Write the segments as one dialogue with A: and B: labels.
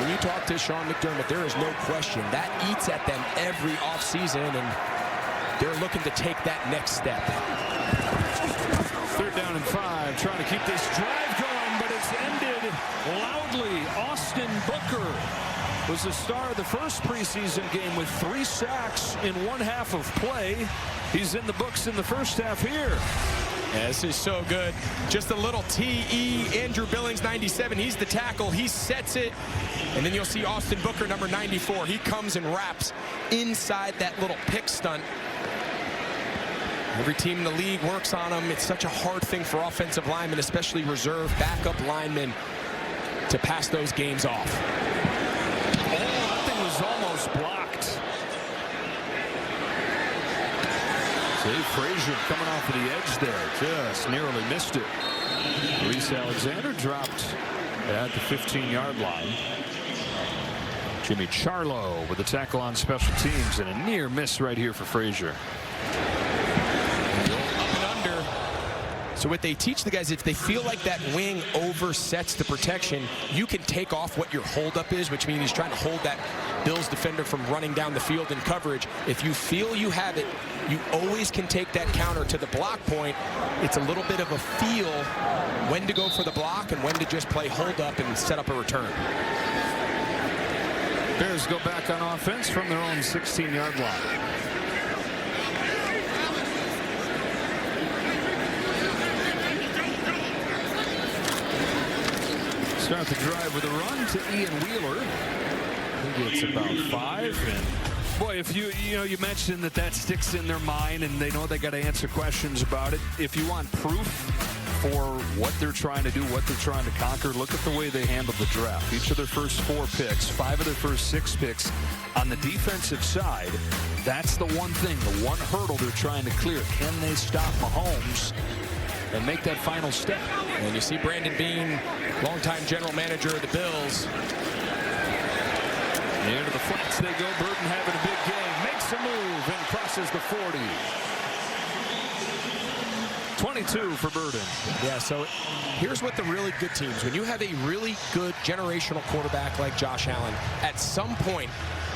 A: When you talk to Sean McDermott, there is no question that eats at them every offseason, and they're looking to take that next step.
B: 3rd down and 5, trying to keep this drive going, but it's ended loudly. Austin Booker was the star of the first preseason game with 3 sacks in 1 half of play. He's in the books in the first half here.
A: Yeah, this is so good. Just a little TE. Andrew Billings, 97. He's the tackle. He sets it. And then you'll see Austin Booker, number 94. He comes and wraps inside that little pick stunt. Every team in the league works on them. It's such a hard thing for offensive linemen, especially reserve backup linemen, to pass those games off.
B: Oh, that thing was almost blocked. Dave Frazier coming off of the edge there, just narrowly missed it. Maurice Alexander dropped at the 15-yard line. Jimmy Charlo with the tackle on special teams, and a near miss right here for Frazier.
A: So what they teach the guys, if they feel like that wing oversets the protection, you can take off what your holdup is, which means he's trying to hold that Bills defender from running down the field in coverage. If you feel you have it, you always can take that counter to the block point. It's a little bit of a feel when to go for the block and when to just play holdup and set up a return.
B: Bears go back on offense from their own 16-yard line. Start the drive with a run to Ian Wheeler. He gets about 5. And boy, if you mentioned that sticks in their mind and they know they got to answer questions about it. If you want proof for what they're trying to do, what they're trying to conquer, look at the way they handled the draft. Each of their first 4 picks, 5 of their first 6 picks on the defensive side. That's the one thing, the one hurdle they're trying to clear. Can they stop Mahomes and make that final step?
A: And you see Brandon Beane, longtime general manager of the Bills.
B: Into the flats they go. Burton having a big game. Makes a move and crosses the 40. 22 for Burton.
A: Yeah, so here's what the really good teams, when you have a really good generational quarterback like Josh Allen, at some point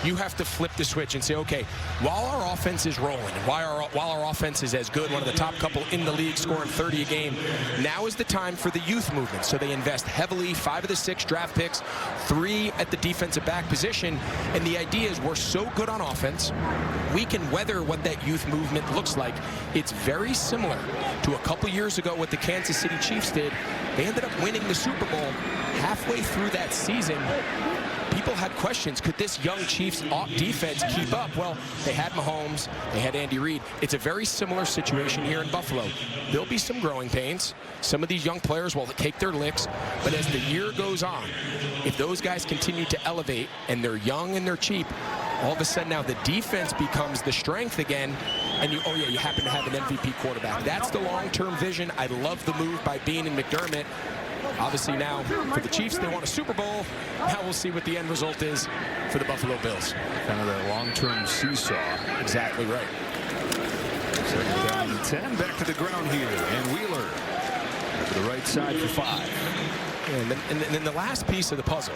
A: you have to flip the switch and say, okay, while our offense is rolling, and while our offense is as good, one of the top couple in the league scoring 30 a game, now is the time for the youth movement. So they invest heavily, 5 of the 6 draft picks, 3 at the defensive back position. And the idea is we're so good on offense, we can weather what that youth movement looks like. It's very similar to a couple years ago what the Kansas City Chiefs did. They ended up winning the Super Bowl. Halfway through that season, people had questions. Could this young Chiefs defense keep up? Well, they had Mahomes. They had Andy Reid. It's a very similar situation here in Buffalo. There'll be some growing pains. Some of these young players will take their licks. But as the year goes on, if those guys continue to elevate and they're young and they're cheap, all of a sudden now the defense becomes the strength again. And you happen to have an MVP quarterback. That's the long-term vision. I love the move by Beane and McDermott. Obviously now, for the Chiefs, they want a Super Bowl. Now we'll see what the end result is for the Buffalo Bills.
B: Kind of that long-term seesaw.
A: Exactly right.
B: 2nd down and 10. Back to the ground here. And Wheeler to the right side for 5.
A: And then the last piece of the puzzle,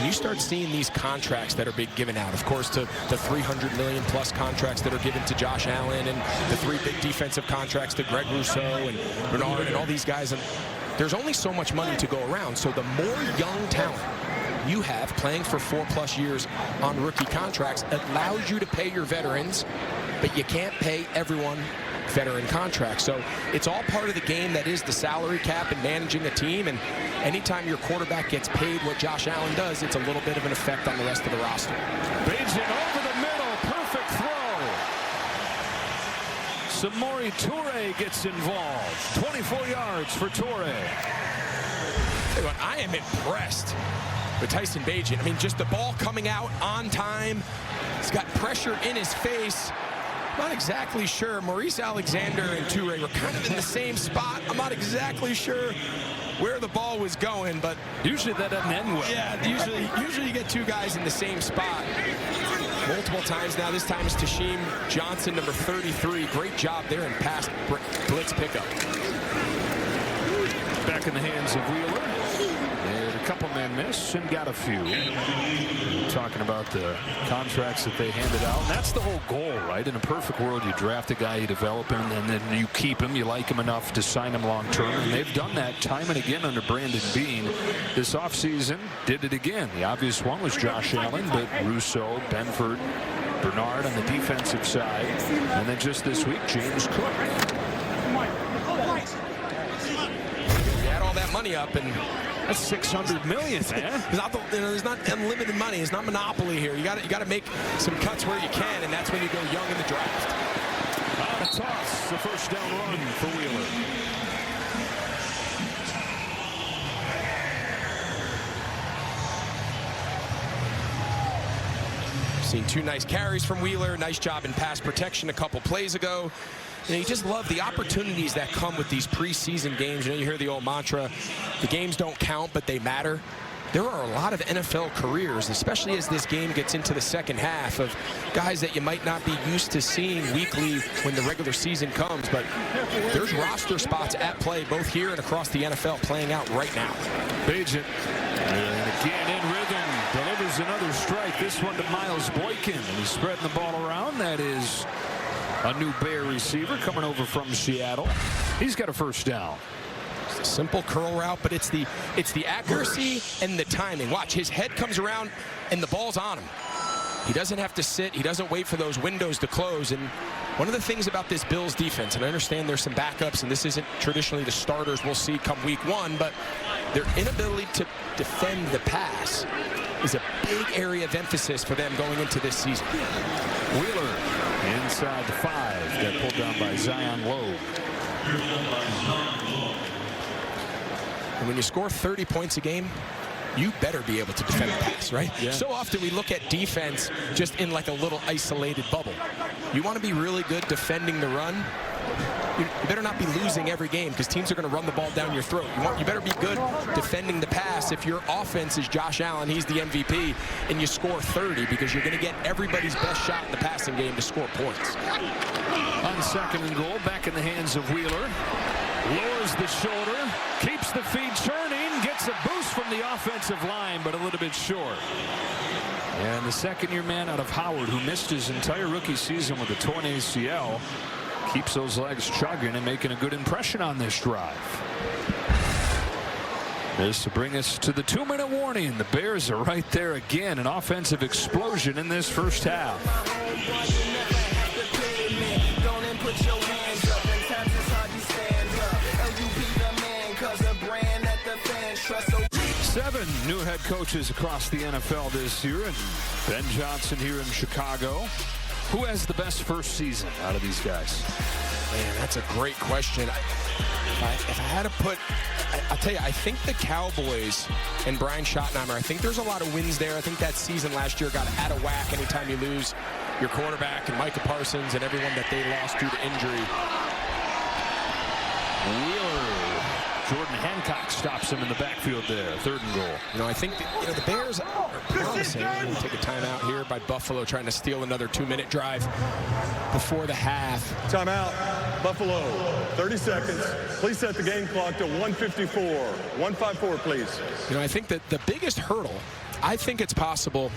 A: you start seeing these contracts that are being given out. Of course, to the $300 million plus contracts that are given to Josh Allen, and the 3 big defensive contracts to Greg Rousseau and Bernard and all these guys. And there's only so much money to go around. So the more young talent you have playing for 4+ years on rookie contracts allows you to pay your veterans, but you can't pay everyone veteran contracts. So it's all part of the game that is the salary cap and managing a team. And anytime your quarterback gets paid what Josh Allen does, it's a little bit of an effect on the rest of the roster.
B: Bajan over the middle. Perfect throw. Samori Toure gets involved. 24 yards for Toure.
A: I am impressed with Tyson Bajan. I mean, just the ball coming out on time. He's got pressure in his face. Not exactly sure. Maurice Alexander and Toure were kind of in the same spot. I'm not exactly sure where the ball was going, but
B: usually that doesn't end well.
A: Yeah, usually you get 2 guys in the same spot multiple times. Now this time is Tashim Johnson, number 33. Great job there in pass blitz pickup.
B: Back in the hands of Wheeler. There to couple men miss and got a few. Talking about the contracts that they handed out. And that's the whole goal, right? In a perfect world, you draft a guy, you develop him, and then you keep him. You like him enough to sign him long term. And they've done that time and again under Brandon Beane. This offseason did it again. The obvious one was Josh Allen, but Rousseau, Benford, Bernard on the defensive side. And then just this week, James Cook.
A: You add all that money up, and
B: that's $600 million, man.
A: There's not unlimited money. It's not monopoly here. You got to make some cuts where you can, and that's when you go young in the draft.
B: A toss, the first down run for Wheeler.
A: Seen two nice carries from Wheeler. Nice job in pass protection a couple plays ago. You just love the opportunities that come with these preseason games. You hear the old mantra, the games don't count, but they matter. There are a lot of NFL careers, especially as this game gets into the second half, of guys that you might not be used to seeing weekly when the regular season comes. But there's roster spots at play, both here and across the NFL, playing out right now.
B: Bagent, and again in rhythm, delivers another strike. This one to Miles Boykin, and he's spreading the ball around. That is a new Bear receiver coming over from Seattle. He's got a first down.
A: It's a simple curl route, but it's the accuracy and the timing. Watch, his head comes around and the ball's on him. He doesn't have to sit. He doesn't wait for those windows to close. And one of the things about this Bills defense, and I understand there's some backups, and this isn't traditionally the starters we'll see come week one, but their inability to defend the pass is a big area of emphasis for them going into this season.
B: Wheeler inside the 5, got pulled down by Zion Lowe.
A: And when you score 30 points a game, you better be able to defend the pass, right?
B: Yeah.
A: So often we look at defense just in like a little isolated bubble. You want to be really good defending the run. You better not be losing every game, because teams are going to run the ball down your throat. You better be good defending the pass. If your offense is Josh Allen, he's the MVP, and you score 30, because you're going to get everybody's best shot in the passing game to score points.
B: On second and goal, back in the hands of Wheeler. Lowers the shoulder, keeps the feet turning, gets a boost from the offensive line, but a little bit short. And the second-year man out of Howard, who missed his entire rookie season with a torn ACL, keeps those legs chugging and making a good impression on this drive. This will bring us to the 2-minute warning. The Bears are right there again. An offensive explosion in this first half. 7 new head coaches across the NFL this year, and Ben Johnson here in Chicago. Who has the best first season out of these guys?
A: Man, that's a great question. If I had to put, I'll tell you, I think the Cowboys and Brian Schottenheimer, I think there's a lot of wins there. I think that season last year got out of whack anytime you lose your quarterback and Micah Parsons and everyone that they lost due to injury. Jordan Hancock stops him in the backfield there. 3rd and goal. I think the Bears are promising. We'll take a timeout here by Buffalo, trying to steal another 2-minute drive before the half.
C: Timeout. Buffalo. 30 seconds. Please set the game clock to 1:54. 1:54, please.
A: I think that the biggest hurdle, I think it's possible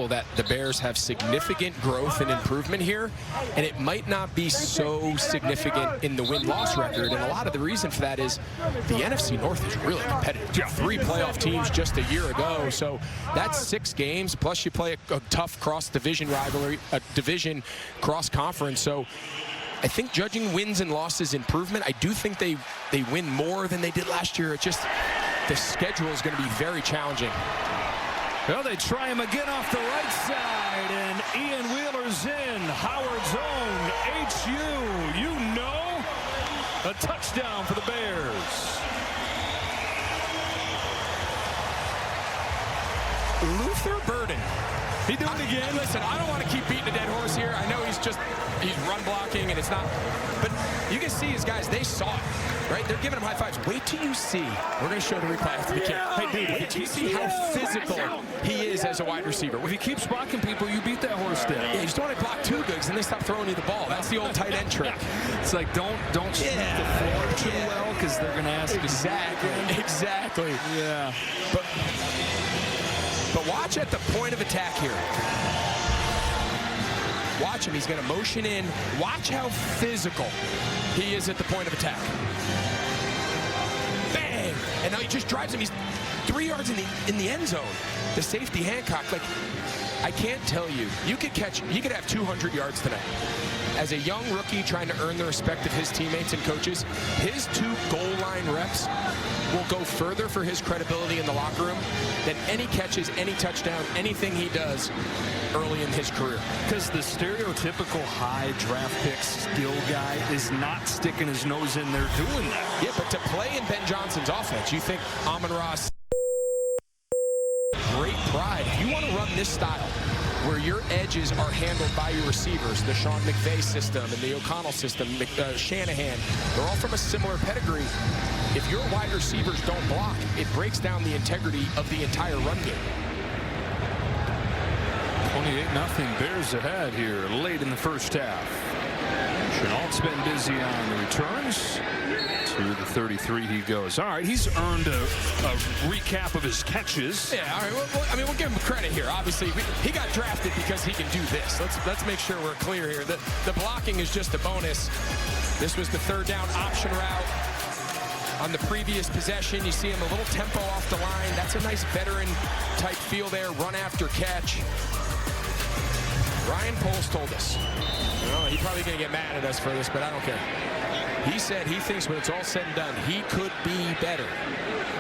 A: that the Bears have significant growth and improvement here, and it might not be so significant in the win-loss record. And a lot of the reason for that is the NFC North is really competitive. 3 playoff teams just a year ago, so that's 6 games, plus you play a tough cross-division rivalry, a division cross-conference. So I think judging wins and losses improvement, I do think they win more than they did last year. It's just the schedule is going to be very challenging.
B: Well, they try him again off the right side, and Ian Wheeler's in. Howard's own HU, a touchdown for the Bears.
A: Luther Burden. He doing it again. Listen, I don't want to keep beating a dead horse here. I know he's run blocking, and it's not. But you can see his guys, they saw it, right? They're giving him high fives. Wait till you see. We're going to show the replay after the kick. Hey, dude, wait till you see how physical physical he is as a wide receiver.
B: If he keeps blocking people, you beat that horse down.
A: Yeah, you just don't want to block two goods, and they stop throwing you the ball. That's the old tight end trick.
B: It's like don't sweep the floor too well, because they're going to ask
A: Exactly.
B: Yeah.
A: But watch at the point of attack here. Watch him. He's going to motion in. Watch how physical he is at the point of attack. Bang! And now he just drives him. He's 3 yards in the end zone. The safety Hancock, like, I can't tell you. He could have 200 yards tonight. As a young rookie trying to earn the respect of his teammates and coaches, his 2 goal line reps will go further for his credibility in the locker room than any catches, any touchdown, anything he does early in his career.
B: Because the stereotypical high draft pick skill guy is not sticking his nose in there doing that.
A: Yeah, but to play in Ben Johnson's offense, you think Amon-Ra, great pride. If you want to run this style, where your edges are handled by your receivers, the Sean McVay system and the O'Connell system, Shanahan, they're all from a similar pedigree. If your wide receivers don't block, it breaks down the integrity of the entire run game.
B: 28-0 Bears ahead here late in the first half. Chenault's been busy on the returns. To the 33 he goes. All right, he's earned a recap of his catches.
A: Yeah, all right. Well, we'll give him credit here. Obviously, he got drafted because he can do this. Let's make sure we're clear here. The blocking is just a bonus. This was the 3rd down option route. On the previous possession, you see him a little tempo off the line. That's a nice veteran-type feel there, run after catch. Ryan Poles told us. He's probably going to get mad at us for this, but I don't care. He said he thinks when it's all said and done, he could be better.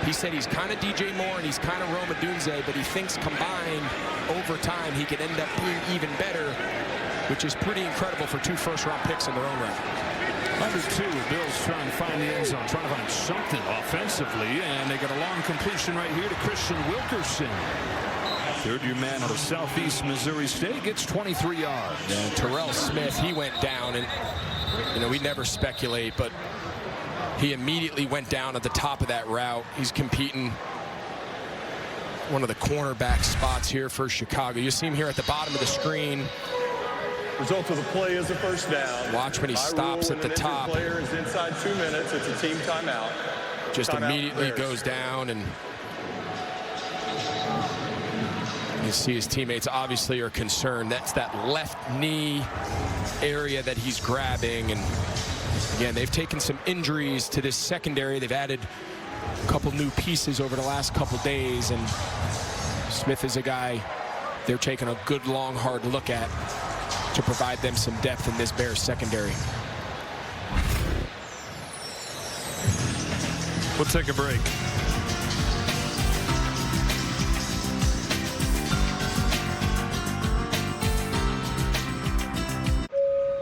A: He said he's kind of DJ Moore and he's kind of Rome Odunze, but he thinks combined over time he could end up being even better, which is pretty incredible for 2 first-round picks in their own right.
B: Number 2, Bills trying to find the end zone, trying to find something offensively, and they got a long completion right here to Christian Wilkerson. 3rd-year man out of Southeast Missouri State gets 23 yards.
A: And Terrell Smith, he went down, and we never speculate, but he immediately went down at the top of that route. He's competing one of the cornerback spots here for Chicago. You see him here at the bottom of the screen.
C: Result of the play is a first down.
A: Watch when he stops at the top.
C: Player is inside 2 minutes. It's a team timeout.
A: Just immediately goes down, and you see his teammates obviously are concerned. That's that left knee area that he's grabbing. And again, they've taken some injuries to this secondary. They've added a couple new pieces over the last couple days, and Smith is a guy they're taking a good, long, hard look at to provide them some depth in this Bears secondary.
B: We'll take a break.